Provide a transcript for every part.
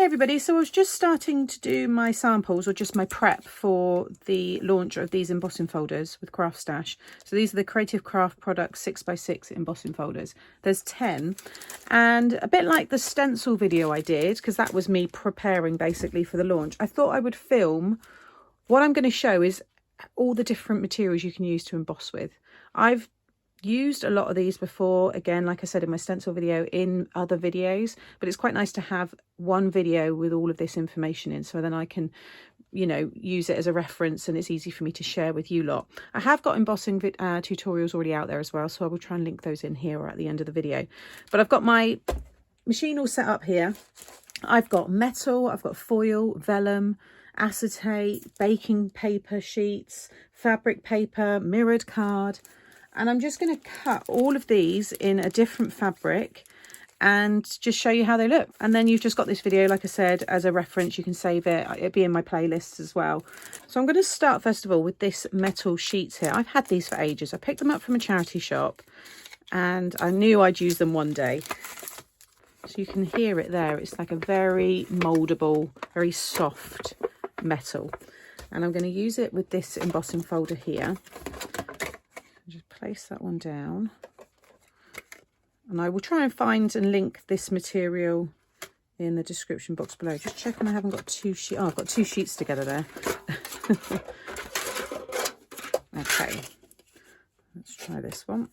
Hey everybody, so I was just starting to do my samples, or just my prep for the launch of these embossing folders with Craft Stash. So these are the Creative Craft Products 6x6 embossing folders. There's 10, and a bit like the stencil video I did, because that was me preparing basically for the launch, I thought I would film. What I'm going to show is all the different materials you can use to emboss with. I've used a lot of these before, again, like I said in my stencil video, in other videos, but it's quite nice to have one video with all of this information in, so then I can, you know, use it as a reference and it's easy for me to share with you lot. I have got embossing tutorials already out there as well, so I will try and link those in here or at the end of the video. But I've got my machine all set up here. I've got metal, I've got foil, vellum, acetate, baking paper sheets, fabric paper, mirrored card. And I'm just going to cut all of these in a different fabric and just show you how they look. And then you've just got this video, like I said, as a reference. You can save it. It'll be in my playlists as well. So I'm going to start first of all with this metal sheets here. I've had these for ages. I picked them up from a charity shop and I knew I'd use them one day. So you can hear it there. It's like a very moldable, very soft metal. And I'm going to use it with this embossing folder here. Just place that one down, and I will try and find and link this material in the description box below. Just checking I haven't got two sheets. Oh, I've got two sheets together there. Okay, let's try this one.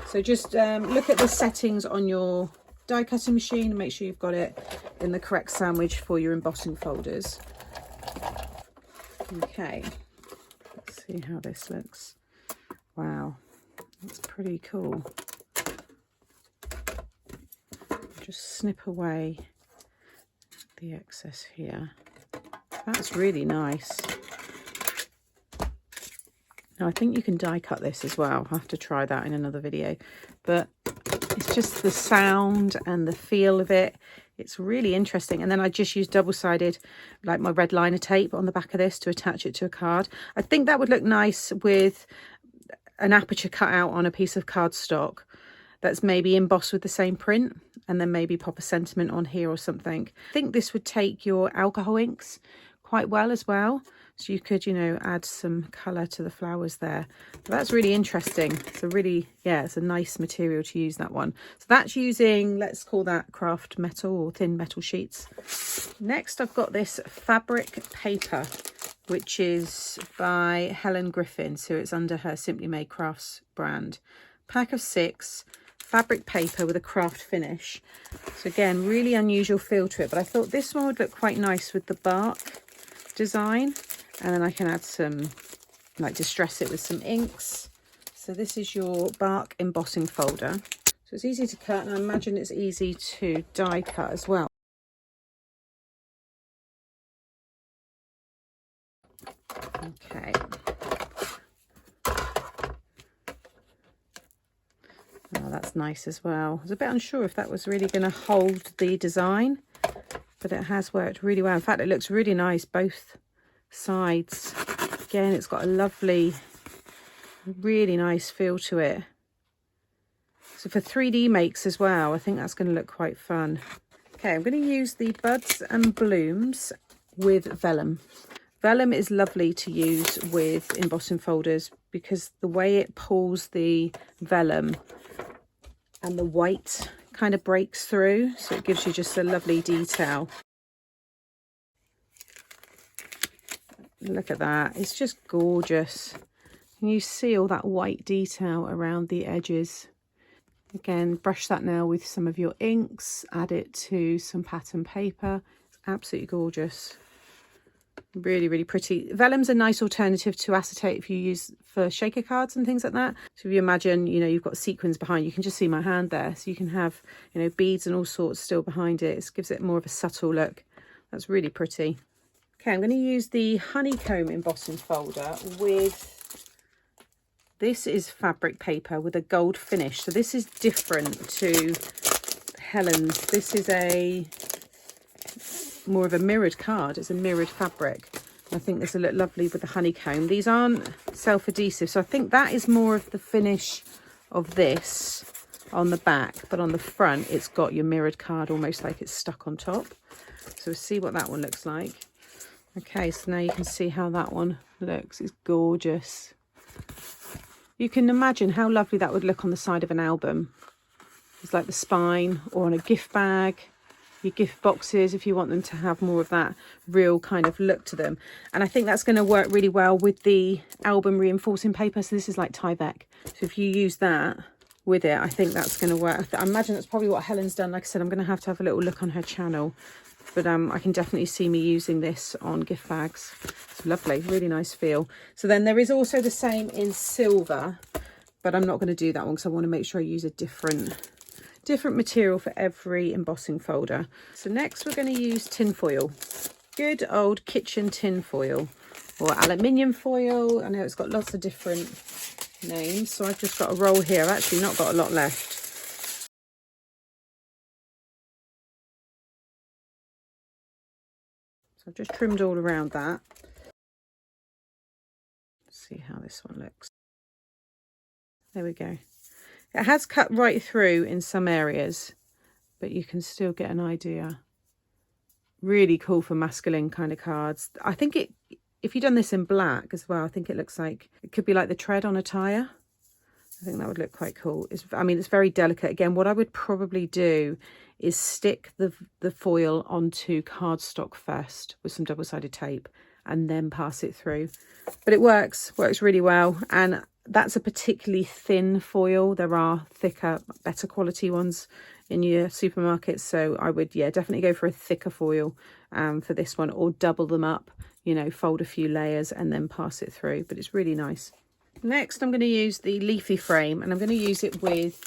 So just look at the settings on your die cutting machine and make sure you've got it in the correct sandwich for your embossing folders. Okay, let's see how this looks. Wow, that's pretty cool. Just snip away the excess here. That's really nice. Now I think you can die cut this as well. I'll have to try that in another video. But it's just the sound and the feel of it. It's really interesting. And then I just used double-sided, like my red liner tape on the back of this to attach it to a card. I think that would look nice with an aperture cut out on a piece of cardstock that's maybe embossed with the same print, and then maybe pop a sentiment on here or something. I think this would take your alcohol inks quite well as well. So you could, you know, add some colour to the flowers there. But that's really interesting. It's a really, yeah, it's a nice material to use, that one. So that's using, let's call that craft metal or thin metal sheets. Next, I've got this fabric paper, which is by Helen Griffin. So it's under her Simply Made Crafts brand. Pack of 6, fabric paper with a craft finish. So again, really unusual feel to it, but I thought this one would look quite nice with the bark design. And then I can add some, like, distress it with some inks. So this is your bark embossing folder. So it's easy to cut, and I imagine it's easy to die cut as well. Okay. Oh, that's nice as well. I was a bit unsure if that was really going to hold the design, but it has worked really well. In fact, it looks really nice both sides. Again, it's got a lovely, really nice feel to it. So for 3D makes as well, I think that's going to look quite fun. Okay, I'm going to use the Buds and Blooms with Vellum. Vellum is lovely to use with embossing folders because the way it pulls the vellum and the white kind of breaks through, so it gives you just a lovely detail. Look at that, it's just gorgeous. And you see all that white detail around the edges. Again, brush that now with some of your inks, add it to some pattern paper. It's absolutely gorgeous. Really, really pretty. Vellum's a nice alternative to acetate if you use for shaker cards and things like that. So if you imagine, you know, you've got sequins behind, you can just see my hand there. So you can have, you know, beads and all sorts still behind it. It gives it more of a subtle look. That's really pretty. Okay, I'm going to use the honeycomb embossing folder with, this is fabric paper with a gold finish. So this is different to Helen's. This is a more of a mirrored card. It's a mirrored fabric. I think this will look lovely with the honeycomb. These aren't self-adhesive, so I think that is more of the finish of this on the back, but on the front it's got your mirrored card, almost like it's stuck on top. So we'll see what that one looks like. Okay, so now you can see how that one looks. It's gorgeous. You can imagine how lovely that would look on the side of an album. It's like the spine, or on a gift bag, your gift boxes, if you want them to have more of that real kind of look to them. And I think that's going to work really well with the album reinforcing paper. So this is like Tyvek. So if you use that with it, I think that's going to work. I imagine that's probably what Helen's done. Like I said, I'm going to have a little look on her channel. But I can definitely see me using this on gift bags. It's lovely, really nice feel. So then there is also the same in silver, but I'm not going to do that one because I want to make sure I use a different material for every embossing folder. So next we're going to use tin foil. Good old kitchen tin foil or aluminium foil. I know it's got lots of different names. So I've just got a roll here. I've actually not got a lot left. So I've just trimmed all around that. Let's see how this one looks. There we go. It has cut right through in some areas, but you can still get an idea. Really cool for masculine kind of cards. I think if you've done this in black as well, I think it looks like, it could be like the tread on a tyre. I think that would look quite cool. I mean, it's very delicate. Again, what I would probably do is stick the foil onto cardstock first with some double-sided tape and then pass it through. But it works really well. And that's a particularly thin foil. There are thicker, better quality ones in your supermarkets. So I would, yeah, definitely go for a thicker foil for this one, or double them up, you know, fold a few layers and then pass it through. But it's really nice. Next, I'm going to use the Leafy Frame, and I'm going to use it with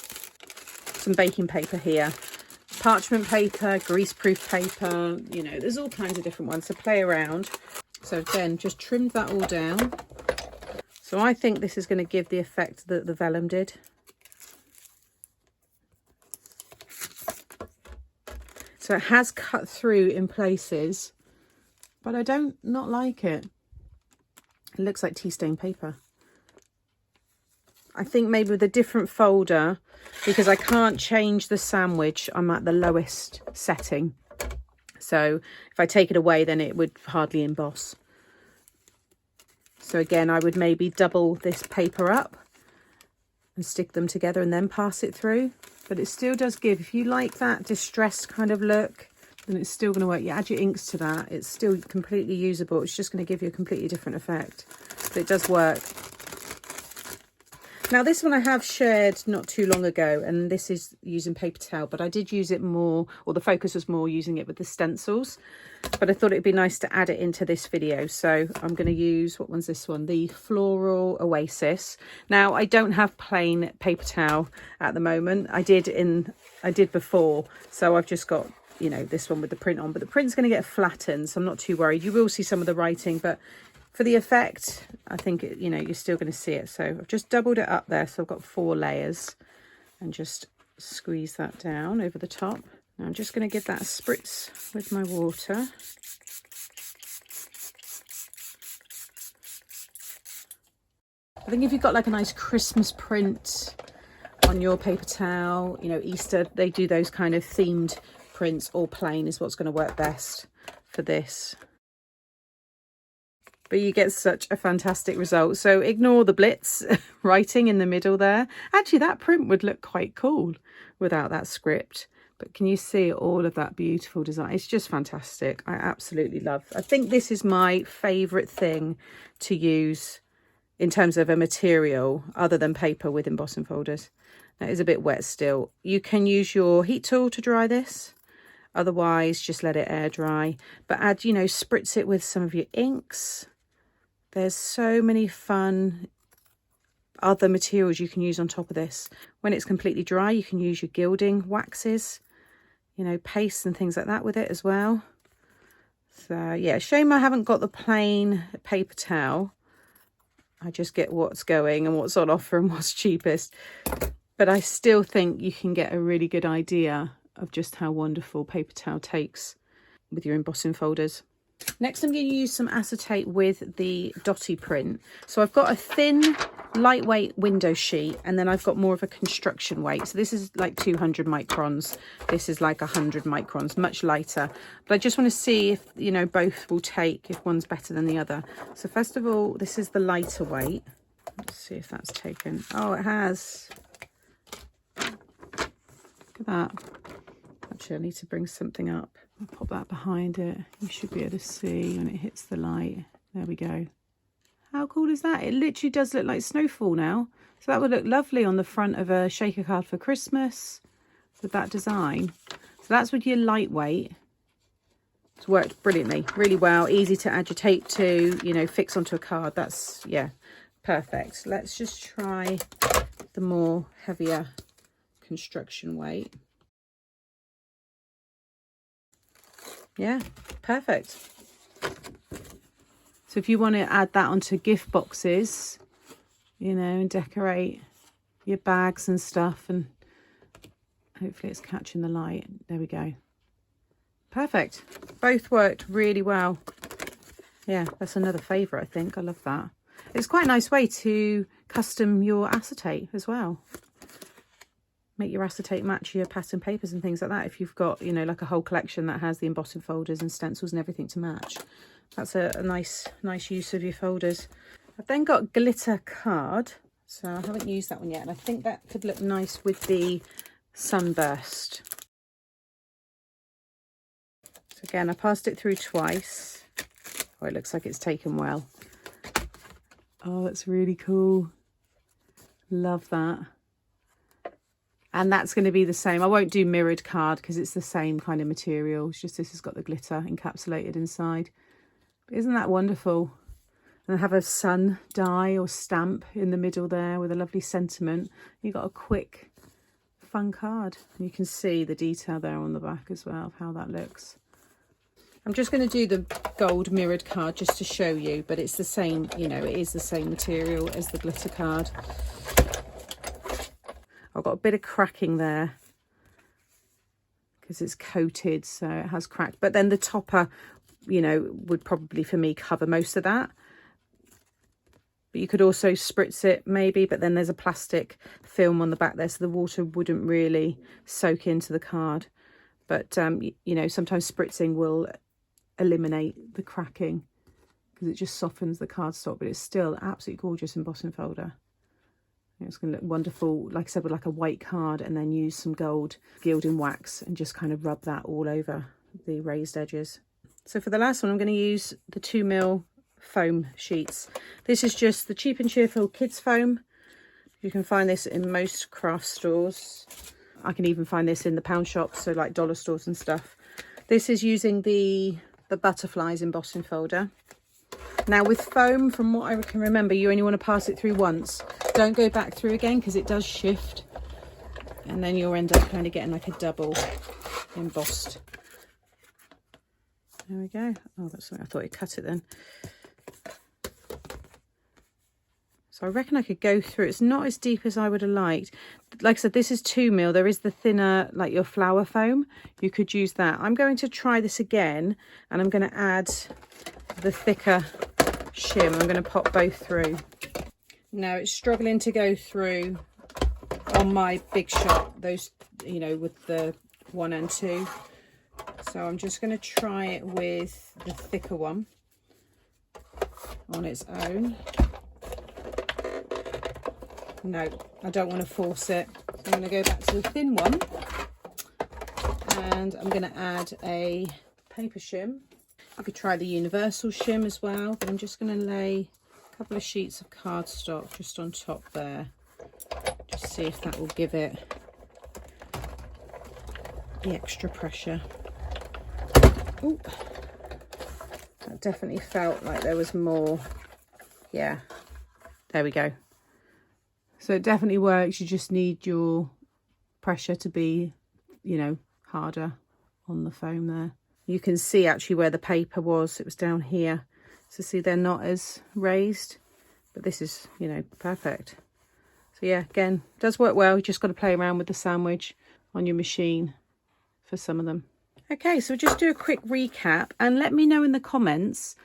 some baking paper here. Parchment paper, greaseproof paper, you know, there's all kinds of different ones, so play around. So again, just trimmed that all down. So I think this is going to give the effect that the Vellum did. So it has cut through in places, but I don't not like it. It looks like tea stain paper. I think maybe with a different folder, because I can't change the sandwich, I'm at the lowest setting. So if I take it away, then it would hardly emboss. So again, I would maybe double this paper up and stick them together and then pass it through. But it still does give, if you like that distressed kind of look, then it's still going to work. You add your inks to that, it's still completely usable. It's just going to give you a completely different effect. But it does work. Now this one I have shared not too long ago, and this is using paper towel, but I did use it more, or the focus was more using it with the stencils, but I thought it'd be nice to add it into this video. So I'm going to use, what one's this one? The Floral Oasis. Now I don't have plain paper towel at the moment. I did before, so I've just got, you know, this one with the print on, but the print's going to get flattened, so I'm not too worried. You will see some of the writing, but for the effect, I think, you know, you're still going to see it. So I've just doubled it up there. So I've got 4 layers and just squeeze that down over the top. Now I'm just going to give that a spritz with my water. I think if you've got like a nice Christmas print on your paper towel, you know, Easter, they do those kind of themed prints, or plain is what's going to work best for this. But you get such a fantastic result. So ignore the blitz writing in the middle there. Actually, that print would look quite cool without that script. But can you see all of that beautiful design? It's just fantastic. I absolutely love. I think this is my favourite thing to use in terms of a material other than paper with embossing folders. That is a bit wet still. You can use your heat tool to dry this. Otherwise, just let it air dry. But add, you know, spritz it with some of your inks. There's so many fun other materials you can use on top of this. When it's completely dry, you can use your gilding waxes, you know, pastes and things like that with it as well. So yeah, shame I haven't got the plain paper towel. I just get what's going and what's on offer and what's cheapest. But I still think you can get a really good idea of just how wonderful paper towel takes with your embossing folders. Next, I'm going to use some acetate with the dotty print. So I've got a thin lightweight window sheet, and then I've got more of a construction weight. So this is like 200 microns. This is like 100 microns, much lighter. But I just want to see if, you know, both will take, if one's better than the other. So first of all, this is the lighter weight. Let's see if that's taken. Oh, it has. Look at that. Actually, I need to bring something up. I'll pop that behind it. You should be able to see when it hits the light. There we go. How cool is that? It literally does look like snowfall now. So that would look lovely on the front of a shaker card for Christmas with that design. So that's with your lightweight. It's worked brilliantly, really well. Easy to agitate to, you know, fix onto a card. That's, yeah, perfect. Let's just try the more heavier construction weight. Yeah, perfect. So if you want to add that onto gift boxes, you know, and decorate your bags and stuff, and hopefully it's catching the light. There we go. Perfect. Both worked really well. Yeah, that's another favourite, I think. I love that. It's quite a nice way to custom your acetate as well. Make your acetate match your pattern papers and things like that. If you've got, you know, like a whole collection that has the embossing folders and stencils and everything to match. That's a nice use of your folders. I've then got glitter card. So I haven't used that one yet. And I think that could look nice with the sunburst. So again, I passed it through twice. Oh, it looks like it's taken well. Oh, that's really cool. Love that. And that's going to be the same. I won't do mirrored card because it's the same kind of material. It's just this has got the glitter encapsulated inside. But isn't that wonderful? And I have a sun die or stamp in the middle there with a lovely sentiment. You've got a quick, fun card. And you can see the detail there on the back as well of how that looks. I'm just going to do the gold mirrored card just to show you, but it's the same, you know, it is the same material as the glitter card. I've got a bit of cracking there because it's coated, so it has cracked. But then the topper, you know, would probably for me cover most of that. But you could also spritz it maybe, but then there's a plastic film on the back there, so the water wouldn't really soak into the card. But, you know, sometimes spritzing will eliminate the cracking because it just softens the cardstock, but it's still absolutely gorgeous embossing folder. It's going to look wonderful, like I said, with like a white card, and then use some gold gilding wax and just kind of rub that all over the raised edges. So for the last one, I'm going to use the 2mm foam sheets. This is just the Cheap and Cheerful kids foam. You can find this in most craft stores. I can even find this in the pound shops, so like dollar stores and stuff. This is using the butterflies embossing folder. Now with foam, from what I can remember, you only want to pass it through once. Don't go back through again because it does shift. And then you'll end up kind of getting like a double embossed. There we go. Oh, that's something. I thought it cut it then. So I reckon I could go through. It's not as deep as I would have liked. Like I said, this is 2mm. There is the thinner, like your flower foam. You could use that. I'm going to try this again, and I'm going to add the thicker shim. I'm going to pop both through. Now it's struggling to go through on my Big Shot, those, you know, with the 1 and 2. So I'm just going to try it with the thicker one on its own. No, I don't want to force it. So I'm going to go back to the thin one, and I'm going to add a paper shim. I could try the universal shim as well, but I'm just going to lay a couple of sheets of cardstock just on top there. Just see if that will give it the extra pressure. Ooh, that definitely felt like there was more. Yeah, there we go. So it definitely works. You just need your pressure to be, you know, harder on the foam there. You can see actually where the paper was. It was down here. So see, they're not as raised, but this is, you know, perfect. So yeah, again, does work well. You just got to play around with the sandwich on your machine for some of them. Okay, so just do a quick recap and let me know in the comments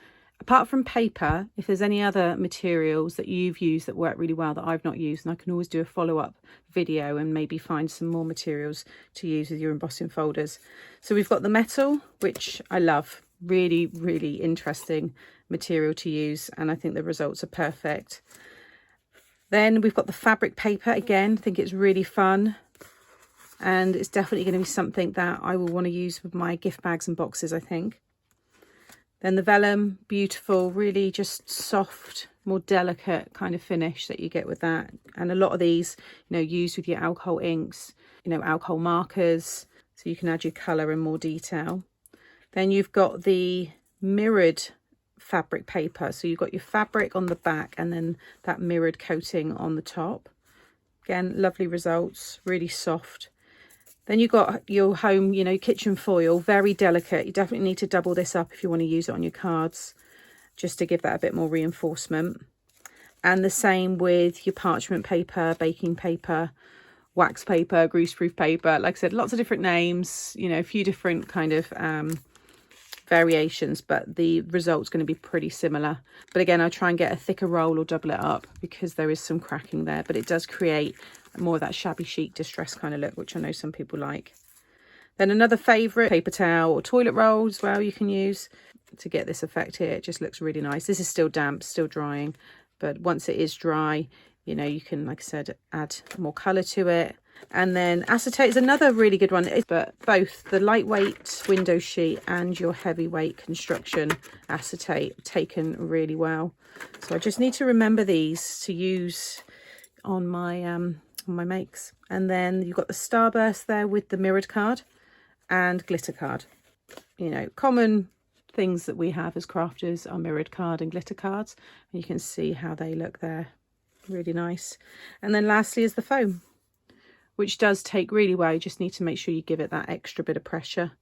Apart from paper, if there's any other materials that you've used that work really well that I've not used, and I can always do a follow-up video and maybe find some more materials to use with your embossing folders. So we've got the metal, which I love, really, really interesting material to use, and I think the results are perfect. Then we've got the fabric paper. Again, I think it's really fun, and it's definitely going to be something that I will want to use with my gift bags and boxes, I think. Then the vellum, beautiful, really just soft, more delicate kind of finish that you get with that. And a lot of these, you know, used with your alcohol inks, you know, alcohol markers, so you can add your colour in more detail. Then you've got the mirrored fabric paper. So you've got your fabric on the back and then that mirrored coating on the top. Again, lovely results, really soft. Then you've got your home, you know, kitchen foil, very delicate. You definitely need to double this up if you want to use it on your cards, just to give that a bit more reinforcement. And the same with your parchment paper, baking paper, wax paper, greaseproof paper. Like I said, lots of different names, you know, a few different kind of variations, but the result's going to be pretty similar. But again, I try and get a thicker roll or double it up because there is some cracking there, but it does create more of that shabby chic distress kind of look, which I know some people like. Then another favourite, paper towel or toilet roll as well, you can use to get this effect here. It just looks really nice. This is still damp, still drying, but once it is dry, you know, you can, like I said, add more colour to it. And then acetate is another really good one, but both the lightweight window sheet and your heavyweight construction acetate taken really well. So I just need to remember these to use on my makes. And then you've got the starburst there with the mirrored card and glitter card. You know, common things that we have as crafters are mirrored card and glitter cards, and you can see how they look there, really nice. And then lastly is the foam, which does take really well. You just need to make sure you give it that extra bit of pressure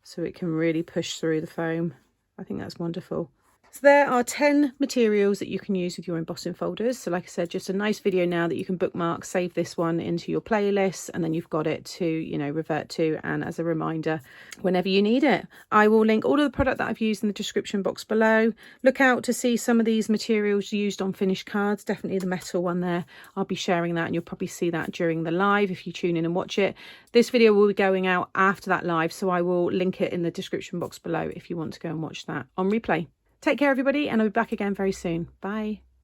so it can really push through the foam. I think that's wonderful. So there are 10 materials that you can use with your embossing folders. So like I said, just a nice video now that you can bookmark, save this one into your playlist, and then you've got it to, you know, revert to and as a reminder whenever you need it. I will link all of the product that I've used in the description box below. Look out to see some of these materials used on finished cards, definitely the metal one there. I'll be sharing that and you'll probably see that during the live if you tune in and watch it. This video will be going out after that live, so I will link it in the description box below if you want to go and watch that on replay. Take care, everybody, and I'll be back again very soon. Bye.